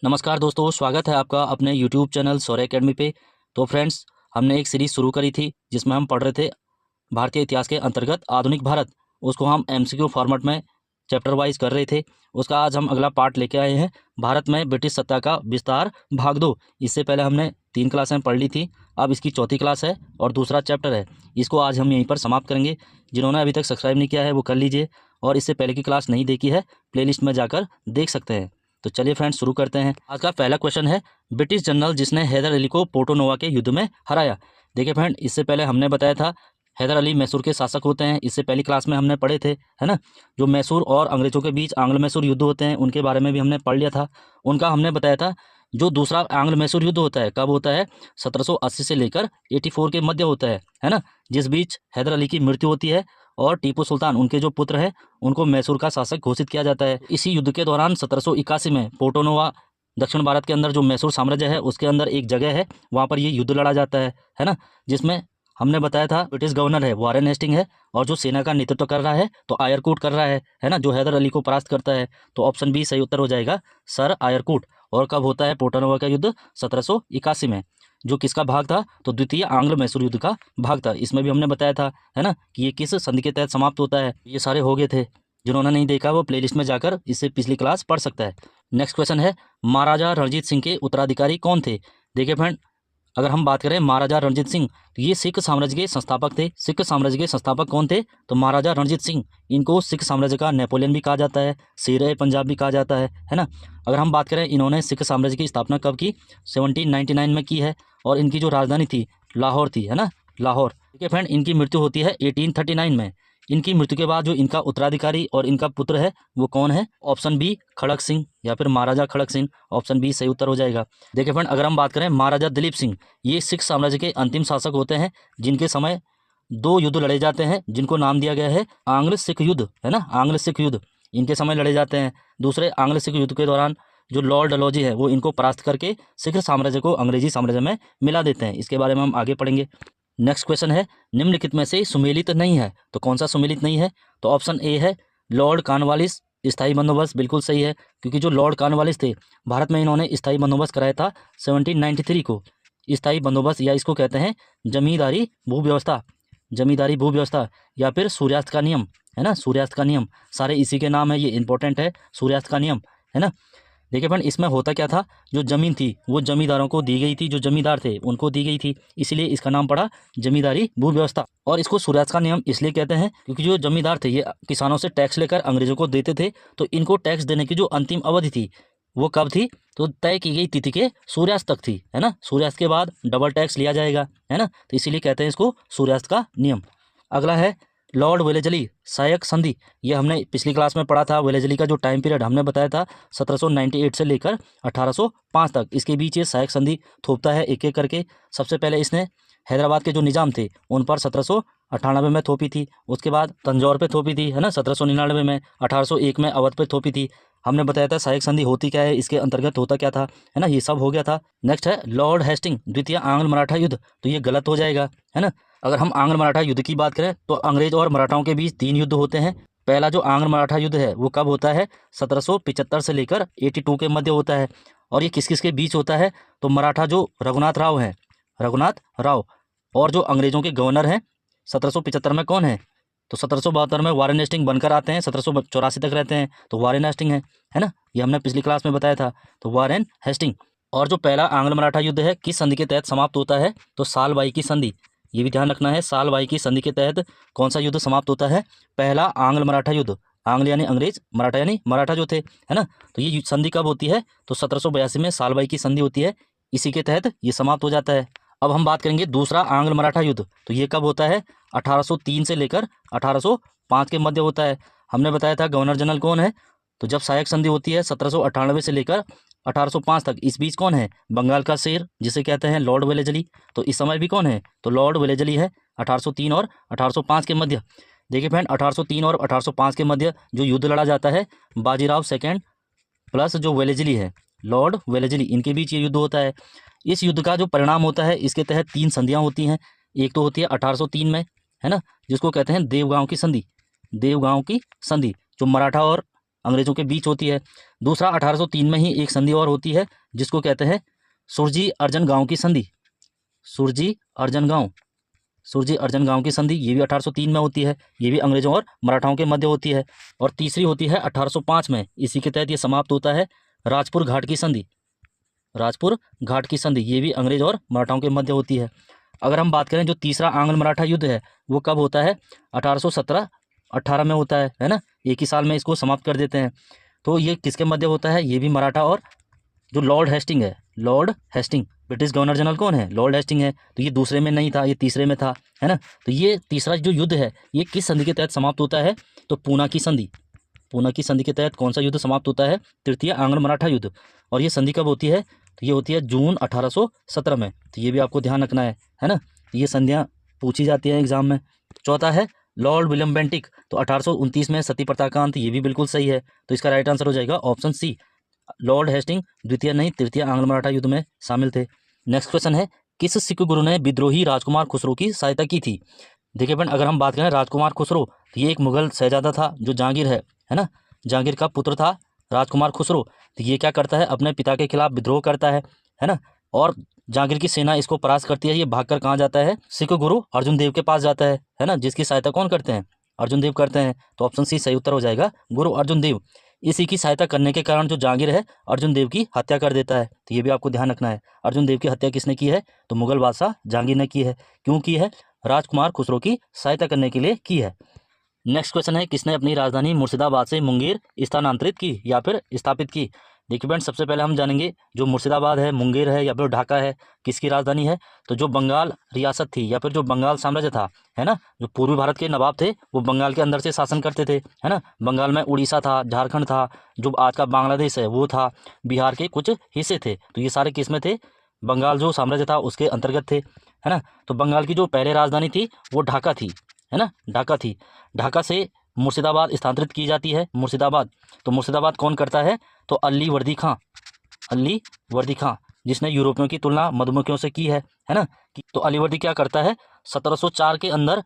नमस्कार दोस्तों, स्वागत है आपका अपने यूट्यूब चैनल शौर्य एकेडमी पे। तो फ्रेंड्स, हमने एक सीरीज़ शुरू करी थी जिसमें हम पढ़ रहे थे भारतीय इतिहास के अंतर्गत आधुनिक भारत। उसको हम एमसीक्यू फॉर्मेट में चैप्टर वाइज कर रहे थे। उसका आज हम अगला पार्ट लेके आए हैं, भारत में ब्रिटिश सत्ता का विस्तार भाग 2। इससे पहले हमने 3 क्लासें पढ़ ली थी, अब इसकी चौथी क्लास है और दूसरा चैप्टर है। इसको आज हम यहीं पर समाप्त करेंगे। जिन्होंने अभी तक सब्सक्राइब नहीं किया है वो कर लीजिए, और इससे पहले की क्लास नहीं देखी है प्लेलिस्ट में जाकर देख सकते हैं। तो चलिए फ्रेंड्स, शुरू करते हैं। आज का पहला क्वेश्चन है, ब्रिटिश जनरल जिसने हैदर अली को पोर्टो नोवा के युद्ध में हराया। देखिए फ्रेंड, इससे पहले हमने बताया था हैदर अली मैसूर के शासक होते हैं। इससे पहली क्लास में हमने पढ़े थे, है ना, जो मैसूर और अंग्रेजों के बीच आंग्ल मैसूर युद्ध होते हैं उनके बारे में भी हमने पढ़ लिया था। उनका हमने बताया था जो दूसरा आंग्ल मैसूर युद्ध होता है कब होता है, 1780 से लेकर 84 के मध्य होता है ना, जिस बीच हैदर अली की मृत्यु होती है और टीपू सुल्तान उनके जो पुत्र है उनको मैसूर का शासक घोषित किया जाता है। इसी युद्ध के दौरान 1781 में पोर्टो नोवा दक्षिण भारत के अंदर जो मैसूर साम्राज्य है उसके अंदर एक जगह है, वहाँ पर ये युद्ध लड़ा जाता है ना, जिसमें हमने बताया था ब्रिटिश गवर्नर है वारेन हेस्टिंग है, और जो सेना का नेतृत्व कर रहा है तो आयरकूट कर रहा है ना, जो हैदर अली को परास्त करता है। तो ऑप्शन बी सही उत्तर हो जाएगा, सर आयरकूट। और कब होता है पोर्टो नोवा का युद्ध, 1781 में, जो किसका भाग था, तो द्वितीय आंग्ल मैसूर युद्ध का भाग था। इसमें भी हमने बताया था, है ना, कि ये किस संधि के तहत समाप्त होता है। ये सारे हो गए थे, जिन्होंने नहीं देखा वो प्लेलिस्ट में जाकर इससे पिछली क्लास पढ़ सकता है। नेक्स्ट क्वेश्चन है, महाराजा रणजीत सिंह के उत्तराधिकारी कौन थे। देखिए फ्रेंड, अगर हम बात करें महाराजा रणजीत सिंह, तो ये सिख साम्राज्य के संस्थापक थे। सिख साम्राज्य के संस्थापक कौन थे, तो महाराजा रणजीत सिंह। इनको सिख साम्राज्य का नेपोलियन भी कहा जाता है, शेर पंजाब भी कहा जाता है ना। अगर हम बात करें इन्होंने सिख साम्राज्य की स्थापना कब की, 1799 में की है, और इनकी जो राजधानी थी लाहौर थी, है ना, लाहौर। ठीक है फ्रेंड, इनकी मृत्यु होती है 1839 में। इनकी मृत्यु के बाद जो इनका उत्तराधिकारी और इनका पुत्र है वो कौन है, ऑप्शन बी खड़क सिंह या फिर महाराजा खड़क सिंह। ऑप्शन बी सही उत्तर हो जाएगा। देखिए फ्रेंड, अगर हम बात करें महाराजा दिलीप सिंह, ये सिख साम्राज्य के अंतिम शासक होते हैं जिनके समय 2 युद्ध लड़े जाते हैं जिनको नाम दिया गया है आंग्ल सिख युद्ध, है ना, आंग्ल सिख युद्ध इनके समय लड़े जाते हैं। दूसरे आंग्ल सिख युद्ध के दौरान जो लॉर्ड डलहौजी है वो इनको परास्त करके सिख साम्राज्य को अंग्रेजी साम्राज्य में मिला देते हैं। इसके बारे में हम आगे पढ़ेंगे। नेक्स्ट क्वेश्चन है, निम्नलिखित में से सुमेलित नहीं है, तो कौन सा सुमेलित नहीं है, तो ऑप्शन ए है लॉर्ड कॉर्नवालिस स्थायी बंदोबस्त। बिल्कुल सही है, क्योंकि जो लॉर्ड कॉर्नवालिस थे भारत में इन्होंने स्थायी बंदोबस्त कराया था 1793 को। स्थायी बंदोबस्त, या इसको कहते हैं जमींदारी भू व्यवस्था, जमींदारी भू व्यवस्था, या फिर सूर्यास्त का नियम, है ना, सूर्यास्त का नियम, सारे इसी के नाम है, ये इंपॉर्टेंट है, सूर्यास्त का नियम, है ना। देखिए फ्रेंड, इसमें होता क्या था, जो ज़मीन थी वो जमींदारों को दी गई थी, जो जमींदार थे उनको दी गई थी, इसलिए इसका नाम पड़ा जमींदारी भू व्यवस्था। और इसको सूर्यास्त का नियम इसलिए कहते हैं क्योंकि जो जमींदार थे ये किसानों से टैक्स लेकर अंग्रेजों को देते थे, तो इनको टैक्स देने की जो अंतिम अवधि थी वो कब थी, तो तय की गई तिथि के सूर्यास्त तक थी, है ना। सूर्यास्त के बाद डबल टैक्स लिया जाएगा, है ना, तो इसीलिए कहते हैं इसको सूर्यास्त का नियम। अगला है लॉर्ड वेलेजली सहायक संधि। ये हमने पिछली क्लास में पढ़ा था। वेलेजली का जो टाइम पीरियड हमने बताया था 1798 से लेकर 1805 तक, इसके बीच ये सहायक संधि थोपता है एक एक करके। सबसे पहले इसने हैदराबाद के जो निज़ाम थे उन पर 1798 में थोपी थी, उसके बाद तंजौर पे थोपी थी, है ना, 1799 में, 1801 में अवध पे थोपी थी। हमने बताया था सहायक संधि होती क्या है, इसके अंतर्गत होता क्या था, है ना, ये सब हो गया था। नेक्स्ट है लॉर्ड हेस्टिंग द्वितीय आंग्ल मराठा युद्ध, तो ये गलत हो जाएगा, है ना। अगर हम आंग्ल मराठा युद्ध की बात करें तो अंग्रेज और मराठाओं के बीच 3 युद्ध होते हैं। पहला जो आंग्ल मराठा युद्ध है वो कब होता है, 1775 से लेकर 82 के मध्य होता है। और ये किस किस के बीच होता है, तो मराठा जो रघुनाथ राव हैं, रघुनाथ राव, और जो अंग्रेजों के गवर्नर हैं 1775 में कौन है, तो 1772 में वारेन हेस्टिंग बनकर आते हैं, 1784 तक रहते हैं, तो वारेन हेस्टिंग है ना, ये हमने पिछली क्लास में बताया था, तो वारेन हेस्टिंग। और जो पहला आंग्ल मराठा युद्ध है किस संधि के तहत समाप्त होता है, तो साल बाई की संधि। ये भी ध्यान रखना है, साल बाई की संधि के तहत कौन सा युद्ध समाप्त होता है, पहला आंग्ल मराठा युद्ध। आंग्ल यानी अंग्रेज, मराठा यानी मराठा जो थे, है ना, तो ये संधि कब होती है, तो 1782 में साल बाई की संधि होती है, इसी के तहत ये समाप्त हो जाता है। अब हम बात करेंगे दूसरा आंग्ल मराठा युद्ध, तो ये कब होता है, 1803 से लेकर 1805 के मध्य होता है। हमने बताया था गवर्नर जनरल कौन है, तो जब सहायक संधि होती है 1798 से लेकर 1805 तक, इस बीच कौन है, बंगाल का शेर जिसे कहते हैं लॉर्ड वेलेजली, तो इस समय भी कौन है, तो लॉर्ड वेलेजली है, 1803 और 1805 के मध्य। देखिए फ्रेंड, 1803 और 1805 के मध्य जो युद्ध लड़ा जाता है बाजीराव सेकेंड प्लस जो वेलेजली है, लॉर्ड वेलेजली, इनके बीच ये युद्ध होता है। इस युद्ध का जो परिणाम होता है इसके तहत 3 संधियाँ होती हैं। एक तो होती है 1803 में, है ना, जिसको कहते हैं देवगांव की संधि, देवगांव की संधि, जो मराठा और अंग्रेजों के बीच होती है। दूसरा 1803 में ही एक संधि और होती है जिसको कहते हैं सुरजी अर्जन गांव की संधि। सुरजी अर्जन गांव की संधि, ये भी 1803 में होती है। ये भी अंग्रेजों और मराठाओं के मध्य होती है। और तीसरी होती है 1805 में, इसी के तहत ये समाप्त होता है राजपुर घाट की संधि। राजपुर घाट की संधि ये भी अंग्रेज और मराठाओं के मध्य होती है। अगर हम बात करें जो तीसरा आंग्ल मराठा युद्ध है वो कब होता है, 1817-18 में होता है ना, एक ही साल में इसको समाप्त कर देते हैं। तो ये किसके मध्य होता है, ये भी मराठा और जो लॉर्ड हेस्टिंग है, lord Hasting, British governor general कौन है, लॉर्ड हेस्टिंग है। तो ये दूसरे में नहीं था, ये तीसरे में था, है ना। तो ये तीसरा जो युद्ध है ये किस संधि के तहत समाप्त होता है, तो पूना की संधि। पूना की संधि के तहत कौन सा युद्ध समाप्त होता है, तृतीय आंग्ल मराठा युद्ध। और ये संधि कब होती है, तो ये होती है जून 1817 में। तो ये भी आपको ध्यान रखना है ना। तो ये संधियाँ पूछी जाती हैं एग्जाम में। चौथा है लॉर्ड विलियम बेंटिक, तो 1829 में सती प्रथा का अंत, ये भी बिल्कुल सही है। तो इसका राइट आंसर हो जाएगा ऑप्शन सी, लॉर्ड हेस्टिंग द्वितीय नहीं तृतीय आंग्ल मराठा युद्ध में शामिल थे। नेक्स्ट क्वेश्चन है, किस सिख गुरु ने विद्रोही राजकुमार खुसरो की सहायता की थी। देखिए फ्रेंड, अगर हम बात करें राजकुमार खुसरो, तो ये एक मुगल शहजादा था जो जहांगीर है ना, जहांगीर का पुत्र था राजकुमार खुसरो। तो ये क्या करता है, अपने पिता के खिलाफ विद्रोह करता है ना, और जहांगीर की सेना इसको परास्त करती है। ये भागकर कहाँ जाता है, सिख गुरु अर्जुन देव के पास जाता है ना, जिसकी सहायता कौन करते हैं, अर्जुन देव करते हैं। तो ऑप्शन सी सही उत्तर हो जाएगा, गुरु अर्जुन देव। इसी की सहायता करने के कारण जो जहांगीर है अर्जुन देव की हत्या कर देता है। तो ये भी आपको ध्यान रखना है, अर्जुन देव की हत्या किसने की है, तो मुगल बादशाह जहांगीर ने की है। क्यों की है, राजकुमार खुसरो की सहायता करने के लिए की है। नेक्स्ट क्वेश्चन है, किसने अपनी राजधानी मुर्शिदाबाद से मुंगेर स्थानांतरित की या फिर स्थापित की। देखिए फ्रेंड, सबसे पहले हम जानेंगे जो मुर्शिदाबाद है, मुंगेर है या फिर ढाका है, किसकी राजधानी है, तो जो बंगाल रियासत थी या फिर जो बंगाल साम्राज्य था, है ना, जो पूर्वी भारत के नवाब थे वो बंगाल के अंदर से शासन करते थे, है ना। बंगाल में उड़ीसा था, झारखंड था, जो आज का बांग्लादेश है वो था, बिहार के कुछ हिस्से थे। तो ये सारे किस में थे, बंगाल जो साम्राज्य था उसके अंतर्गत थे, है ना। तो बंगाल की जो पहले राजधानी थी वो ढाका थी, है ना, ढाका थी। ढाका से मुर्शिदाबाद स्थानांतरित की जाती है, मुर्शिदाबाद। तो मुर्शिदाबाद कौन करता है, तो अली वर्दी खां, अली वर्दी खां, जिसने यूरोपियों की तुलना मधुमक्खियों से की है ना। तो अली वर्दी क्या करता है, 1704 के अंदर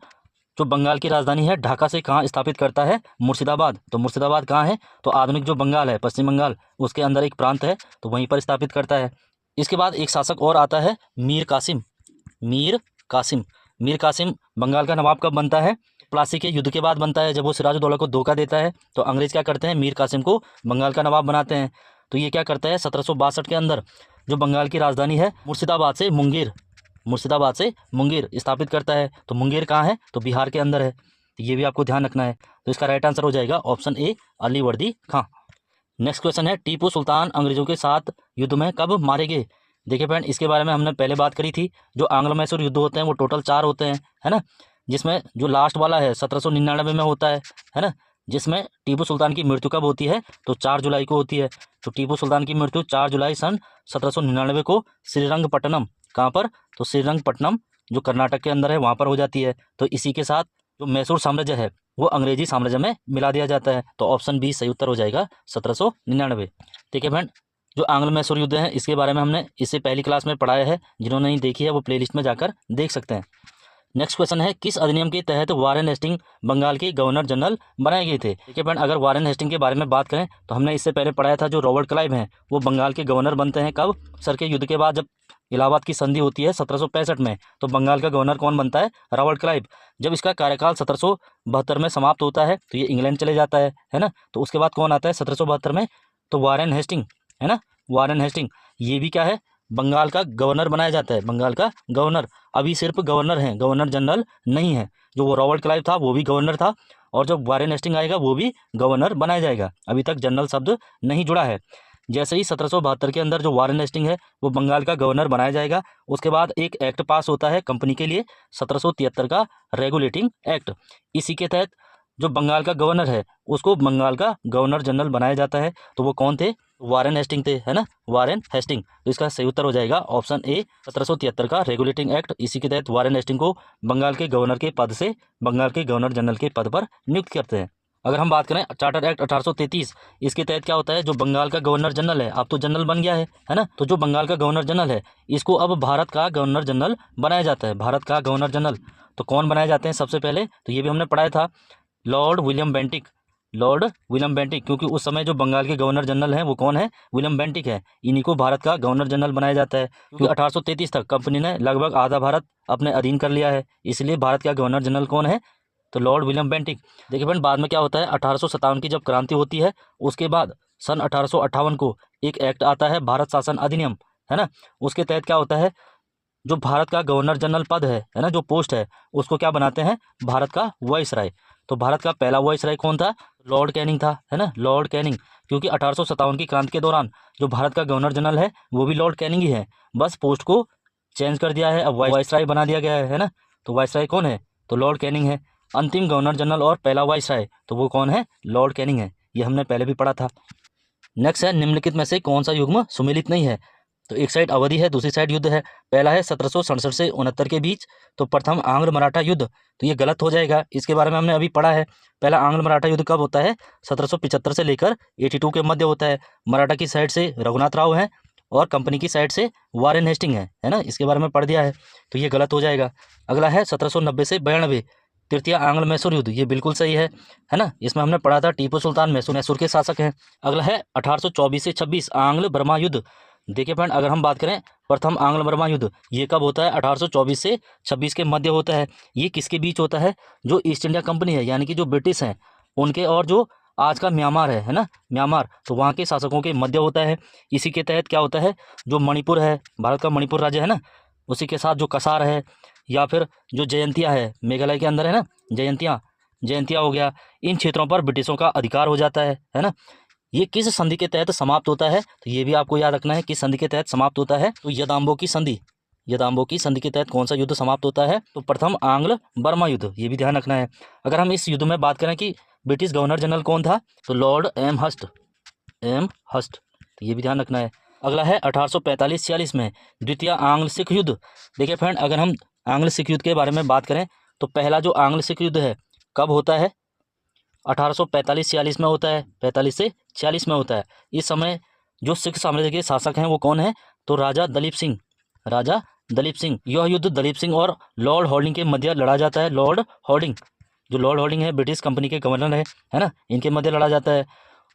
जो बंगाल की राजधानी है ढाका से कहाँ स्थापित करता है, मुर्शिदाबाद। तो मुर्शिदाबाद कहाँ है, तो आधुनिक जो बंगाल है, पश्चिम बंगाल, उसके अंदर एक प्रांत है, तो वहीं पर स्थापित करता है। इसके बाद एक शासक और आता है, मीर कासिम। मीर कासिम, मीर कासिम बंगाल का नवाब कब बनता है, प्लासी के युद्ध के बाद बनता है, जब वो सिराजुद्दौला को धोखा देता है। तो अंग्रेज क्या करते हैं, मीर कासिम को बंगाल का नवाब बनाते हैं। तो ये क्या करता है, 1762 के अंदर जो बंगाल की राजधानी है मुर्शिदाबाद से मुंगेर, मुर्शिदाबाद से मुंगेर स्थापित करता है। तो मुंगेर कहाँ है, तो बिहार के अंदर है। तो ये भी आपको ध्यान रखना है। तो इसका राइट आंसर हो जाएगा ऑप्शन ए, अली वर्दी खां। नेक्स्ट क्वेश्चन है, टीपू सुल्तान अंग्रेजों के साथ युद्ध में कब मारे गए। देखिए फ्रेंड, इसके बारे में हमने पहले बात करी थी। जो आंग्लो मैसूर युद्ध होते हैं वो टोटल 4 होते हैं, है ना, जिसमें जो लास्ट वाला है 1799 में होता है ना, जिसमें टीपू सुल्तान की मृत्यु कब होती है, तो 4 जुलाई को होती है। तो टीपू सुल्तान की मृत्यु 4 जुलाई सन 1799 को श्रीरंगपट्टनम, कहाँ पर, तो श्रीरंगपट्टनम जो कर्नाटक के अंदर है वहाँ पर हो जाती है। तो इसी के साथ जो मैसूर साम्राज्य है वो अंग्रेजी साम्राज्य में मिला दिया जाता है। तो ऑप्शन बी सही उत्तर हो जाएगा 1799। ठीक है फ्रेंड, जो आंग्ल मैसूर युद्ध है इसके बारे में हमने इससे पहली क्लास में पढ़ाया है, जिन्होंने नहीं देखी है वो प्लेलिस्ट में जाकर देख सकते हैं। नेक्स्ट क्वेश्चन है, किस अधिनियम के तहत वारेन हेस्टिंग बंगाल के गवर्नर जनरल बनाए गए थे। ठीक है फ्रेंड, अगर वारेन हेस्टिंग के बारे में बात करें तो हमने इससे पहले पढ़ाया था, जो रॉबर्ट क्लाइव हैं वो बंगाल के गवर्नर बनते हैं कब, सर के युद्ध के बाद, जब इलाहाबाद की संधि होती है 1765 में, तो बंगाल का गवर्नर कौन बनता है, रॉबर्ट क्लाइव। जब इसका कार्यकाल 1772 में समाप्त होता है तो ये इंग्लैंड चले जाता है ना। तो उसके बाद कौन आता है 1772 में, तो वारेन हेस्टिंग, है ना, वारेन हेस्टिंग। ये भी क्या है, बंगाल का गवर्नर बनाया जाता है, बंगाल का गवर्नर। अभी सिर्फ गवर्नर हैं, गवर्नर जनरल नहीं है। जो वो रॉबर्ट क्लाइव था वो भी गवर्नर था, और जब वारेन हेस्टिंग आएगा वो भी गवर्नर बनाया जाएगा। अभी तक जनरल शब्द नहीं जुड़ा है। जैसे ही 1772 के अंदर जो वारेन हेस्टिंग है वो बंगाल का गवर्नर बनाया जाएगा, उसके बाद एक एक्ट पास होता है कंपनी के लिए, 1773 का रेगुलेटिंग एक्ट। इसी के तहत जो बंगाल का गवर्नर है उसको बंगाल का गवर्नर जनरल बनाया जाता है। तो वो कौन थे, वारेन हेस्टिंग थे, है ना, वारेन हेस्टिंग। तो इसका सही उत्तर हो जाएगा ऑप्शन ए, 1773 का रेगुलेटिंग एक्ट। इसी के तहत वारेन हेस्टिंग को बंगाल के गवर्नर के पद से बंगाल के गवर्नर जनरल के पद पर नियुक्त करते हैं। अगर हम बात करें चार्टर एक्ट 1833, इसके तहत क्या होता है, जो बंगाल का गवर्नर जनरल है, अब तो जनरल बन गया है ना, तो जो बंगाल का गवर्नर जनरल है इसको अब भारत का गवर्नर जनरल बनाया जाता है, भारत का गवर्नर जनरल। तो कौन बनाए जाते हैं सबसे पहले, तो ये भी हमने पढ़ाया था, Lord William Bentinck, Lord William Bentinck, क्योंकि उस समय जो बंगाल के गवर्नर जनरल हैं वो कौन है, विलियम बेंटिक है। इन्हीं को भारत का गवर्नर जनरल बनाया जाता है, क्योंकि 1833 तक कंपनी ने लगभग आधा भारत अपने अधीन कर लिया है, इसलिए भारत का गवर्नर जनरल कौन है, तो लॉर्ड विलियम बेंटिक। देखिए फ्रेंड, बाद में क्या होता है, 1857 की जब क्रांति होती है उसके बाद सन 1858 को एक एक्ट आता है, भारत शासन अधिनियम, है ना। उसके तहत क्या होता है, जो भारत का गवर्नर जनरल पद है ना, जो पोस्ट है, उसको क्या बनाते हैं, भारत का वाइसराय। तो भारत का पहला वाइसराय कौन था, लॉर्ड कैनिंग था, है ना, लॉर्ड कैनिंग। क्योंकि 1857 की क्रांति के दौरान जो भारत का गवर्नर जनरल है वो भी लॉर्ड कैनिंग ही है, बस पोस्ट को चेंज कर दिया है, अब वाइसराय बना दिया गया है ना। तो वाइसराय कौन है, तो लॉर्ड कैनिंग है। अंतिम गवर्नर जनरल और पहला वाइसराय, तो वो कौन है, लॉर्ड कैनिंग है। ये हमने पहले भी पढ़ा था। नेक्स्ट है, निम्नलिखित में से कौन सा युग्म सुमेलित नहीं है। तो एक साइड अवधि है, दूसरी साइड युद्ध है। पहला है 1767 से 69 के बीच, तो प्रथम आंग्ल मराठा युद्ध, तो ये गलत हो जाएगा, इसके बारे में हमने अभी पढ़ा है। पहला आंग्ल मराठा युद्ध कब होता है, 1775 से लेकर 82 के मध्य होता है। मराठा की साइड से रघुनाथ राव है और कंपनी की साइड से वारेन हेस्टिंग है ना, इसके बारे में पढ़ दिया है, तो ये गलत हो जाएगा। अगला है 1790 से 92, तृतीय आंग्ल मैसूर युद्ध, ये बिल्कुल सही है ना, इसमें हमने पढ़ा था टीपू सुल्तान मैसूर के शासक हैं। अगला है 1824 से 26 आंग्ल बर्मा युद्ध। देखिए फ्रेंड, अगर हम बात करें प्रथम आंग्ल बर्मा युद्ध, ये कब होता है, 1824 से 26 के मध्य होता है। ये किसके बीच होता है, जो ईस्ट इंडिया कंपनी है यानी कि जो ब्रिटिश हैं उनके और जो आज का म्यांमार है ना, म्यांमार, तो वहाँ के शासकों के मध्य होता है। इसी के तहत क्या होता है, जो मणिपुर है, भारत का मणिपुर राज्य है ना, उसी के साथ जो कसार है या फिर जो जयंतिया है मेघालय के अंदर है ना, जयंतिया हो गया, इन क्षेत्रों पर ब्रिटिशों का अधिकार हो जाता है ना। ये किस संधि के तहत समाप्त होता है, तो ये भी आपको याद रखना है, किस संधि के तहत समाप्त होता है, तो यदाम्बो की संधि, यदाम्बो की संधि के तहत कौन सा युद्ध समाप्त होता है, तो प्रथम आंग्ल बर्मा युद्ध, ये भी ध्यान रखना है। अगर हम इस युद्ध में बात करें कि ब्रिटिश गवर्नर जनरल कौन था, तो लॉर्ड एम हस्ट, तो ये भी ध्यान रखना है। अगला है 1845-46 में द्वितीय आंग्ल सिख युद्ध। देखिए फ्रेंड, अगर हम आंग्ल सिख युद्ध के बारे में बात करें तो पहला जो आंग्ल सिख युद्ध है कब होता है, 1845-46 में होता है, 45 से 46 में होता है। इस समय जो सिख साम्राज्य के शासक हैं वो कौन है, तो राजा दलीप सिंह। यह युद्ध दलीप सिंह और लॉर्ड हॉर्डिंग के मध्य लड़ा जाता है। लॉर्ड हॉर्डिंग, जो लॉर्ड हॉर्डिंग है ब्रिटिश कंपनी के गवर्नर है ना, इनके मध्य लड़ा जाता है।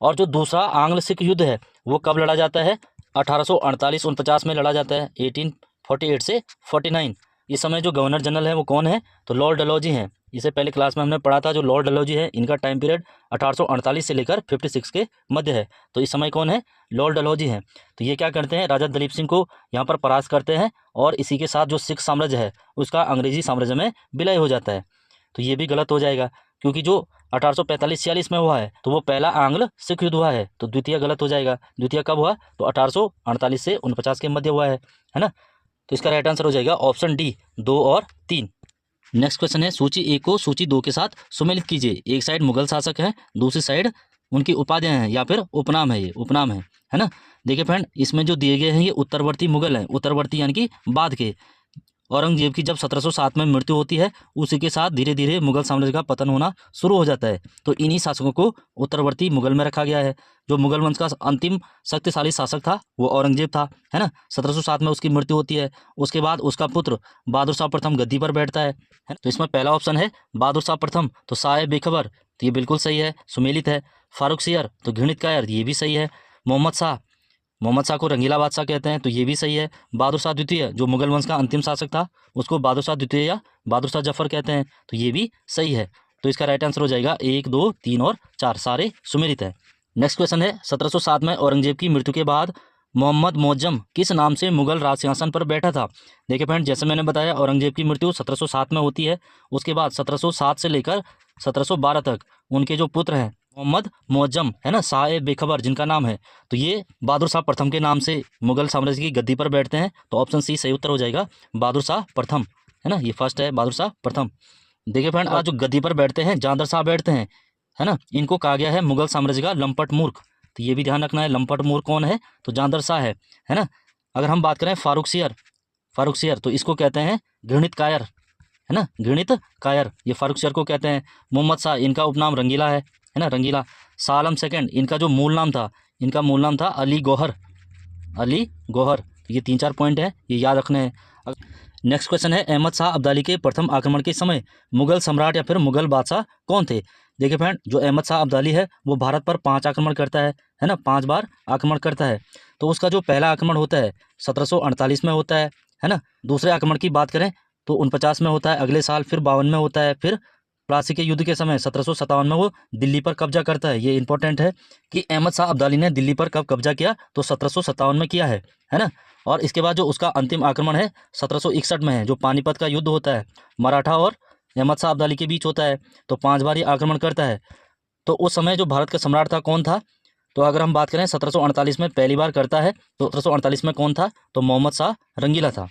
और जो दूसरा आंग्ल सिख युद्ध है वो कब लड़ा जाता है, 1848-49 में लड़ा जाता है, 1848 से 49। इस समय जो गवर्नर जनरल है वो कौन है, तो लॉर्ड डलहौजी हैं। इसे पहले क्लास में हमने पढ़ा था, जो लॉर्ड डलहौजी है इनका टाइम पीरियड 1848 से लेकर 56 के मध्य है। तो इस समय कौन है, लॉर्ड डलहौजी हैं। तो ये क्या करते हैं, राजा दलीप सिंह को यहाँ पर परास्त करते हैं और इसी के साथ जो सिख साम्राज्य है उसका अंग्रेजी साम्राज्य में विलय हो जाता है। तो ये भी गलत हो जाएगा, क्योंकि जो 1845-46 में हुआ है तो वो पहला आंग्ल सिख युद्ध हुआ है, तो द्वितीय गलत हो जाएगा। द्वितीय कब हुआ, तो 1848 से 49 के मध्य हुआ है ना। तो इसका राइट आंसर हो जाएगा ऑप्शन डी, 2 और 3। नेक्स्ट क्वेश्चन है, सूची 1 को सूची 2 के साथ सुमेलित कीजिए। एक साइड मुगल शासक है, दूसरी साइड उनकी उपाधियां हैं या फिर उपनाम है, ये उपनाम है ना। देखिए फ्रेंड, इसमें जो दिए गए हैं ये उत्तरवर्ती मुगल हैं, उत्तरवर्ती यानी कि बाद के। औरंगजेब की जब 1707 में मृत्यु होती है उसी के साथ धीरे धीरे मुगल साम्राज्य का पतन होना शुरू हो जाता है, तो इन्हीं शासकों को उत्तरवर्ती मुगल में रखा गया है। जो मुगल वंश का अंतिम शक्तिशाली शासक था वो औरंगजेब था, है ना। 1707 में उसकी मृत्यु होती है, उसके बाद उसका पुत्र बहादुर शाह प्रथम गद्दी पर बैठता है। तो इसमें पहला ऑप्शन है बहादुर शाह प्रथम, तो शाह बेखबर, तो ये बिल्कुल सही है, सुमेलित है। फारूक सियर, तो घृणित कायर, ये भी सही है। मोहम्मद शाह को रंगीला बादशाह कहते हैं, तो ये भी सही है। बहादुर शाह द्वितीय, जो मुगल वंश का अंतिम शासक था, उसको बहादुर शाह द्वितीय या बहादुर शाह जफर कहते हैं, तो ये भी सही है। तो इसका राइट आंसर हो जाएगा 1, 2, 3 और 4, सारे सुमेलित है। नेक्स्ट क्वेश्चन है, 1707 में औरंगजेब की मृत्यु के बाद मोहम्मद मुअज्जम किस नाम से मुगल राज सिंहासन पर बैठा था। देखिए फ्रेंड, जैसे मैंने बताया औरंगजेब की मृत्यु 1707 में होती है, उसके बाद 1707 से लेकर 1712 तक उनके जो पुत्र हैं मोहम्मद मुअज्जम, है ना, शाह बेखबर जिनका नाम है, तो ये बहादुर शाह प्रथम के नाम से मुगल साम्राज्य की गद्दी पर बैठते हैं। तो ऑप्शन सी सही उत्तर हो जाएगा, बहादुर शाह प्रथम, है ना, ये फर्स्ट है बहादुर शाह प्रथम। देखिए फ्रेंड, आज जो गद्दी पर बैठते हैं जांदर शाह बैठते हैं, है ना, इनको कहा गया है मुगल साम्राज्य का लंपट मूर्ख, तो ये भी ध्यान रखना है, लंपट मूर्ख कौन है, तो जांदर शाह है ना। अगर हम बात करें फारूक सियर, तो इसको कहते हैं घृणित कायर, है ना, घृणित कायर, ये फारूक सियर को कहते हैं। मोहम्मद शाह, इनका उपनाम रंगीला है ना, रंगीला। शाह आलम सेकंड, इनका जो मूल नाम था, इनका मूल नाम था अली गौहर। ये 3-4 पॉइंट है, ये याद रखने हैं। नेक्स्ट क्वेश्चन है, अहमद शाह अब्दाली के प्रथम आक्रमण के समय मुगल सम्राट या फिर मुगल बादशाह कौन थे। देखिए फ्रेंड, जो अहमद शाह अब्दाली है वो भारत पर 5 आक्रमण करता है ना, 5 बार आक्रमण करता है। तो उसका जो पहला आक्रमण होता है 1748 में होता है ना। दूसरे आक्रमण की बात करें तो 49 में होता है, अगले साल फिर 52 में होता है, फिर प्लासी के युद्ध के समय 1757 में वो दिल्ली पर कब्जा करता है। ये इंपॉर्टेंट है कि अहमद शाह अब्दाली ने दिल्ली पर कब कब्जा किया, तो 1757 में किया है ना। और इसके बाद जो उसका अंतिम आक्रमण है 1761 में है, जो पानीपत का युद्ध होता है, मराठा और अहमद शाह अब्दाली के बीच होता है। तो 5 बार ये आक्रमण करता है। तो उस समय जो भारत का सम्राट था कौन था, तो अगर हम बात करें 1748 में पहली बार करता है, तो 1748 में कौन था, तो मोहम्मद शाह रंगीला था।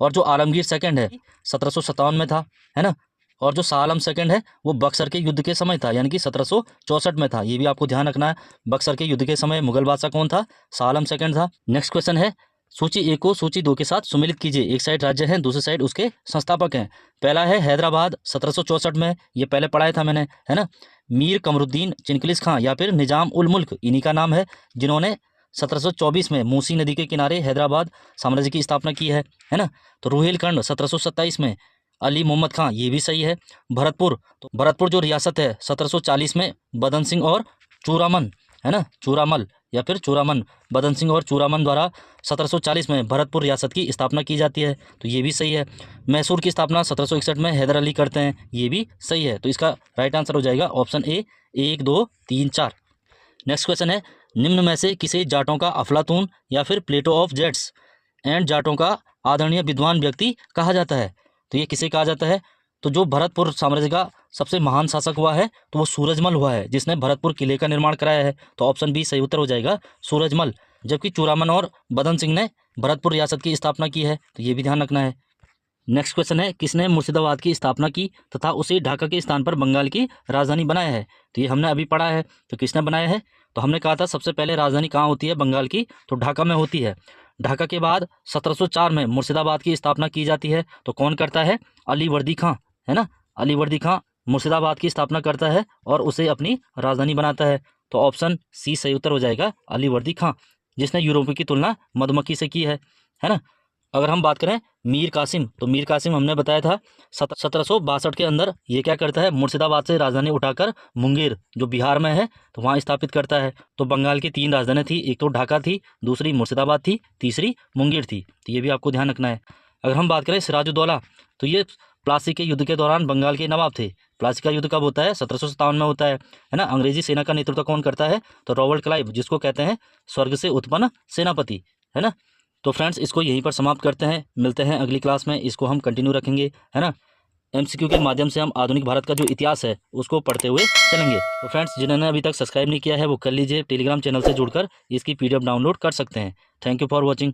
और जो आलमगीर सेकंड है 1757 में था, है ना। और जो शाह आलम सेकंड है वो बक्सर के युद्ध के समय था, यानी कि 1764 में था। ये भी आपको ध्यान रखना है। बक्सर के युद्ध के समय मुगल बादशाह कौन था, शाह आलम सेकंड था। नेक्स्ट क्वेश्चन है, सूची 1 को सूची 2 के साथ सुमिलित कीजिए। एक साइड राज्य है, दूसरी साइड उसके संस्थापक हैं। पहला है हैदराबाद 1764 में, ये पहले पढ़ाया था मैंने, है ना। मीर कमरुद्दीन चिनकलिस खां या फिर निजाम उल मुल्क, इन्हीं का नाम है जिन्होंने 1724 में मूसी नदी के किनारे हैदराबाद साम्राज्य की स्थापना की है ना। तो रुहेलखंड 1727 में अली मोहम्मद खां, ये भी सही है। भरतपुर, तो भरतपुर जो रियासत है 1740 में बदन सिंह और चूरामन, है ना, चूरामल या फिर चूरामन, बदन सिंह और चूरामन द्वारा 1740 में भरतपुर रियासत की स्थापना की जाती है। तो ये भी सही है। मैसूर की स्थापना 1761 में हैदर अली करते हैं, ये भी सही है। तो इसका राइट आंसर हो जाएगा ऑप्शन ए, 1 2 3 4। नेक्स्ट क्वेश्चन है, निम्न में से किसे जाटों का अफलातून या फिर प्लेटो ऑफ जेट्स एंड जाटों का आदरणीय विद्वान व्यक्ति कहा जाता है। तो ये किसे कहा जाता है, तो जो भरतपुर साम्राज्य का सबसे महान शासक हुआ है तो वो सूरजमल हुआ है, जिसने भरतपुर किले का निर्माण कराया है। तो ऑप्शन बी सही उत्तर हो जाएगा, सूरजमल। जबकि चूरामन और बदन सिंह ने भरतपुर रियासत की स्थापना की है। तो ये भी ध्यान रखना है। नेक्स्ट क्वेश्चन है, किसने मुर्शिदाबाद की स्थापना की तथा उसे ढाका के स्थान पर बंगाल की राजधानी बनाया है। तो ये हमने अभी पढ़ा है। तो किसने बनाया है, तो हमने कहा था सबसे पहले राजधानी कहाँ होती है बंगाल की, तो ढाका में होती है। ढाका के बाद 1704 में मुर्शिदाबाद की स्थापना की जाती है। तो कौन करता है, अली वर्दी खां, है ना। अली वर्दी खां मुर्शिदाबाद की स्थापना करता है और उसे अपनी राजधानी बनाता है। तो ऑप्शन सी सही उत्तर हो जाएगा, अली वर्दी खां, जिसने यूरोप की तुलना मधुमक्खी से की है ना। अगर हम बात करें मीर कासिम, तो मीर कासिम हमने बताया था 1762 के अंदर ये क्या करता है, मुर्शिदाबाद से राजधानी उठाकर मुंगेर जो बिहार में है तो वहाँ स्थापित करता है। तो बंगाल की 3 राजधानी थी, एक तो ढाका थी, दूसरी मुर्शिदाबाद थी, तीसरी मुंगेर थी। तो ये भी आपको ध्यान रखना है। अगर हम बात करें सिराजुद्दौला, तो ये प्लासी के युद्ध के दौरान बंगाल के नवाब थे। प्लासी का युद्ध कब होता है, 1757 में होता है ना। अंग्रेजी सेना का नेतृत्व कौन करता है, तो रॉबर्ट क्लाइव, जिसको कहते हैं स्वर्ग से उत्पन्न सेनापति, है ना। तो फ्रेंड्स इसको यहीं पर समाप्त करते हैं, मिलते हैं अगली क्लास में, इसको हम कंटिन्यू रखेंगे, है ना। एमसीक्यू के माध्यम से हम आधुनिक भारत का जो इतिहास है उसको पढ़ते हुए चलेंगे। तो फ्रेंड्स जिन्होंने अभी तक सब्सक्राइब नहीं किया है वो कर लीजिए, टेलीग्राम चैनल से जुड़कर इसकी PDF डाउनलोड कर सकते हैं। Thank you for watching.